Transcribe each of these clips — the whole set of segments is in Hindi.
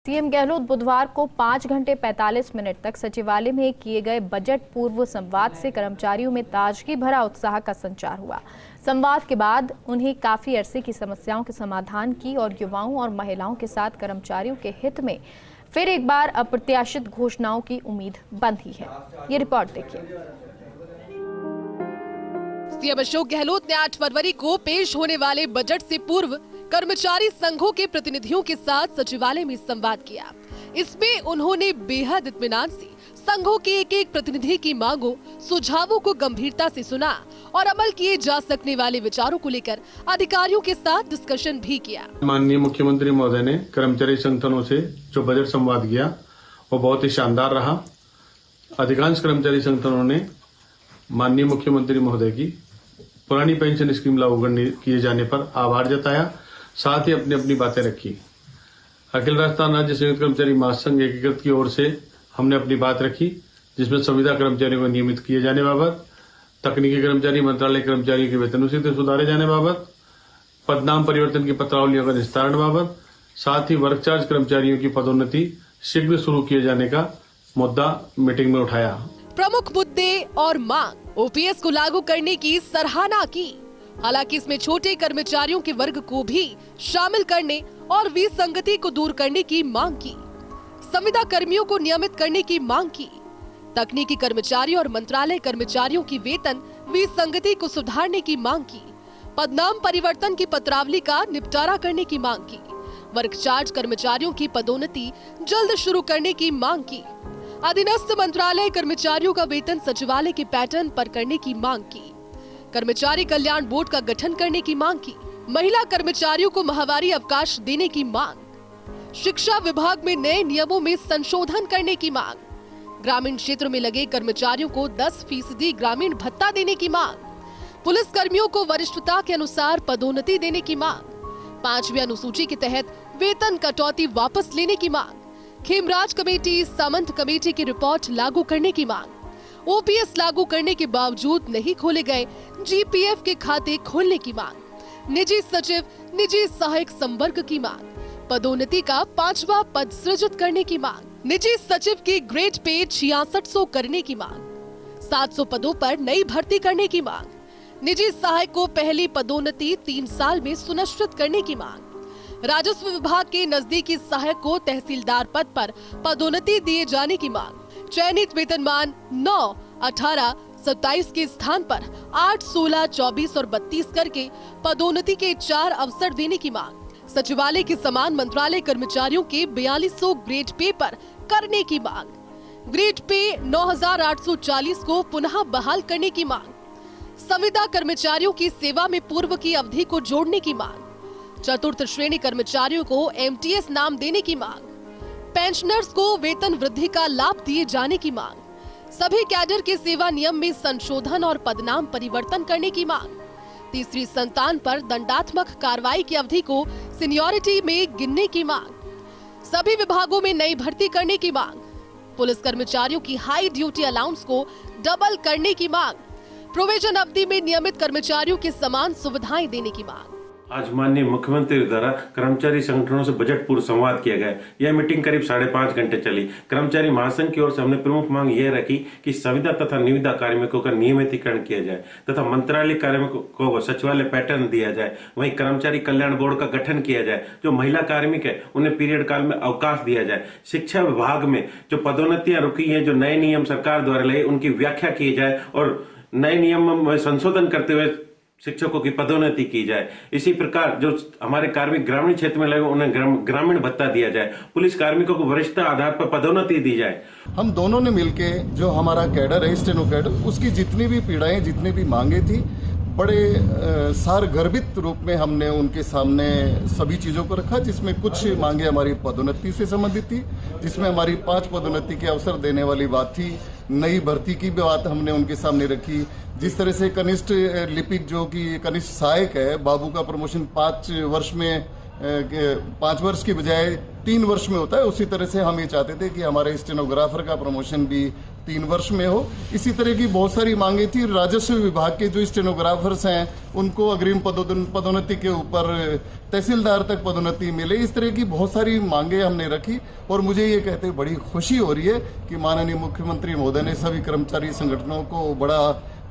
सीएम गहलोत बुधवार को 5 घंटे 45 मिनट तक सचिवालय में किए गए बजट पूर्व संवाद से कर्मचारियों में ताजगी भरा उत्साह का संचार हुआ। संवाद के बाद उन्हें काफी अरसे की समस्याओं के समाधान की और युवाओं और महिलाओं के साथ कर्मचारियों के हित में फिर एक बार अप्रत्याशित घोषणाओं की उम्मीद बंधी है। ये रिपोर्ट देखिए। सीएम अशोक गहलोत ने 8 फरवरी को पेश होने वाले बजट से पूर्व कर्मचारी संघों के प्रतिनिधियों के साथ सचिवालय में संवाद किया। इसमें उन्होंने बेहद इत्मीनान से संघों के एक प्रतिनिधि की मांगों, सुझावों को गंभीरता से सुना और अमल किए जा सकने वाले विचारों को लेकर अधिकारियों के साथ डिस्कशन भी किया। माननीय मुख्यमंत्री महोदय ने कर्मचारी संगठनों से जो बजट संवाद किया वो बहुत ही शानदार रहा। अधिकांश कर्मचारी संगठनों ने माननीय मुख्यमंत्री महोदय की पुरानी पेंशन स्कीम लागू किए जाने पर आभार जताया, साथ ही अपनी अपनी बातें रखी। अखिल राजस्थान राज्य संयुक्त कर्मचारी महासंघ एकीकृत की ओर से हमने अपनी बात रखी, जिसमें संविदा कर्मचारियों को नियमित किए जाने बाबत, तकनीकी कर्मचारी मंत्रालय कर्मचारियों के वेतन सीधे सुधारे जाने बाबत, पदनाम परिवर्तन की पत्रावलियों का निस्तारण बाबत, साथ ही वर्क चार्ज कर्मचारियों की पदोन्नति शीघ्र शुरू किए जाने का मुद्दा मीटिंग में उठाया। प्रमुख मुद्दे और मांग ओपीएस को लागू करने की सराहना की। हालांकि इसमें छोटे कर्मचारियों के वर्ग को भी शामिल करने और विसंगति को दूर करने की मांग की। संविदा कर्मियों को नियमित करने की मांग की। तकनीकी कर्मचारी और मंत्रालय कर्मचारियों की वेतन विसंगति को सुधारने की मांग की। पदनाम परिवर्तन की पत्रावली का निपटारा करने की मांग की। वर्क चार्ज कर्मचारियों की पदोन्नति जल्द शुरू करने की मांग की। अधीनस्थ मंत्रालय कर्मचारियों का वेतन सचिवालय के पैटर्न पर करने की मांग की। कर्मचारी कल्याण बोर्ड का गठन करने की मांग की। महिला कर्मचारियों को माहवारी अवकाश देने की मांग। शिक्षा विभाग में नए नियमों में संशोधन करने की मांग। ग्रामीण क्षेत्र में लगे कर्मचारियों को 10% ग्रामीण भत्ता देने की मांग। पुलिस कर्मियों को वरिष्ठता के अनुसार पदोन्नति देने की मांग। 5वीं अनुसूची के तहत वेतन कटौती वापस लेने की मांग। खेमराज कमेटी, सामंत कमेटी की रिपोर्ट लागू करने की मांग। ओपीएस लागू करने के बावजूद नहीं खोले गए जीपीएफ के खाते खोलने की मांग। निजी सचिव, निजी सहायक संवर्ग की मांग। पदोन्नति का 5वां पद सृजित करने की मांग। निजी सचिव की ग्रेड पे 6600 करने की मांग। 700 पदों पर नई भर्ती करने की मांग। निजी सहायक को पहली पदोन्नति 3 साल में सुनिश्चित करने की मांग। राजस्व विभाग के नजदीकी सहायक को तहसीलदार पद पर पदोन्नति दिए जाने की मांग। चयनित वेतनमान 9, 18, 27 के स्थान पर 8, 16, 24 और 32 करके पदोन्नति के 4 अवसर देने की मांग। सचिवालय के समान मंत्रालय कर्मचारियों के 4200 ग्रेड पे पर करने की मांग। ग्रेड पे 9840 को पुनः बहाल करने की मांग। संविदा कर्मचारियों की सेवा में पूर्व की अवधि को जोड़ने की मांग। चतुर्थ श्रेणी कर्मचारियों को एमटीएस नाम देने की मांग। पेंशनर्स को वेतन वृद्धि का लाभ दिए जाने की मांग। सभी कैडर के सेवा नियम में संशोधन और पदनाम परिवर्तन करने की मांग। तीसरी संतान पर दंडात्मक कार्रवाई की अवधि को सीनियरिटी में गिनने की मांग। सभी विभागों में नई भर्ती करने की मांग। पुलिस कर्मचारियों की हाई ड्यूटी अलाउंस को डबल करने की मांग। प्रोविजन अवधि में नियमित कर्मचारियों के समान सुविधाएं देने की मांग। आज माननीय मुख्यमंत्री द्वारा कर्मचारी संगठनों से बजट पूर्व संवाद किया गया। यह मीटिंग करीब 5.5 घंटे चली। कर्मचारी महासंघ की ओर से हमने प्रमुख मांग यह रखी कि संविदा तथा निविदा कार्मिकों का नियमितीकरण किया जाए तथा मंत्रालय कार्मिकों को सचिवालय पैटर्न दिया जाए। वहीं कर्मचारी कल्याण बोर्ड का गठन किया जाए। जो महिला कार्मिक है उन्हें पीरियड काल में अवकाश दिया जाए। शिक्षा विभाग में जो पदोन्नतियां रुकी है, जो नए नियम सरकार द्वारा लाए, उनकी व्याख्या की जाए और नए नियम में संशोधन करते हुए शिक्षकों की पदोन्नति की जाए। इसी प्रकार जो हमारे कार्मिक ग्रामीण क्षेत्र में लगे उन्हें ग्रामीण भत्ता दिया जाए। पुलिस कार्मिकों को वरिष्ठता आधार पर पदोन्नति दी जाए। हम दोनों ने मिलके जो हमारा कैडर है, स्टेनो कैडर, उसकी जितनी भी पीड़ाएं, जितनी भी मांगे थी, बड़े सारगर्भित रूप में हमने उनके सामने सभी चीजों को रखा। जिसमें कुछ मांगे हमारी पदोन्नति से संबंधित थी, जिसमें हमारी 5 पदोन्नति के अवसर देने वाली बात थी। नई भर्ती की बात हमने उनके सामने रखी। जिस तरह से कनिष्ठ लिपिक जो कि कनिष्ठ सहायक है, बाबू का प्रमोशन 5 वर्ष में 5 वर्ष की बजाय 3 वर्ष में होता है, उसी तरह से हम ये चाहते थे कि हमारे स्टेनोग्राफर का प्रमोशन भी 3 वर्ष में हो। इसी तरह की बहुत सारी मांगे थी। राजस्व विभाग के जो स्टेनोग्राफर्स हैं उनको अग्रिम पदोन्नति के ऊपर तहसीलदार तक पदोन्नति मिले। इस तरह की बहुत सारी मांगे हमने रखी और मुझे ये कहते बड़ी खुशी हो रही है कि माननीय मुख्यमंत्री महोदय ने सभी कर्मचारी संगठनों को बड़ा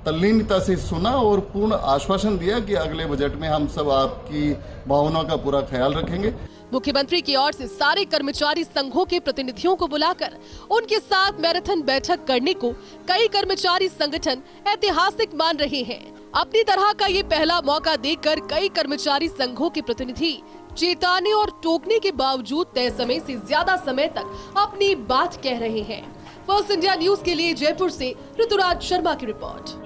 तल्लीनता से सुना और पूर्ण आश्वासन दिया कि अगले बजट में हम सब आपकी भावनाओं का पूरा ख्याल रखेंगे। मुख्यमंत्री की ओर से सारे कर्मचारी संघों के प्रतिनिधियों को बुलाकर उनके साथ मैराथन बैठक करने को कई कर्मचारी संगठन ऐतिहासिक मान रहे हैं। अपनी तरह का ये पहला मौका देकर कई कर्मचारी संघों के प्रतिनिधि चेताने और टोकने के बावजूद तय समय से ज्यादा समय तक अपनी बात कह रहे हैं। फर्स्ट इंडिया न्यूज के लिए जयपुर से ऋतुराज शर्मा की रिपोर्ट।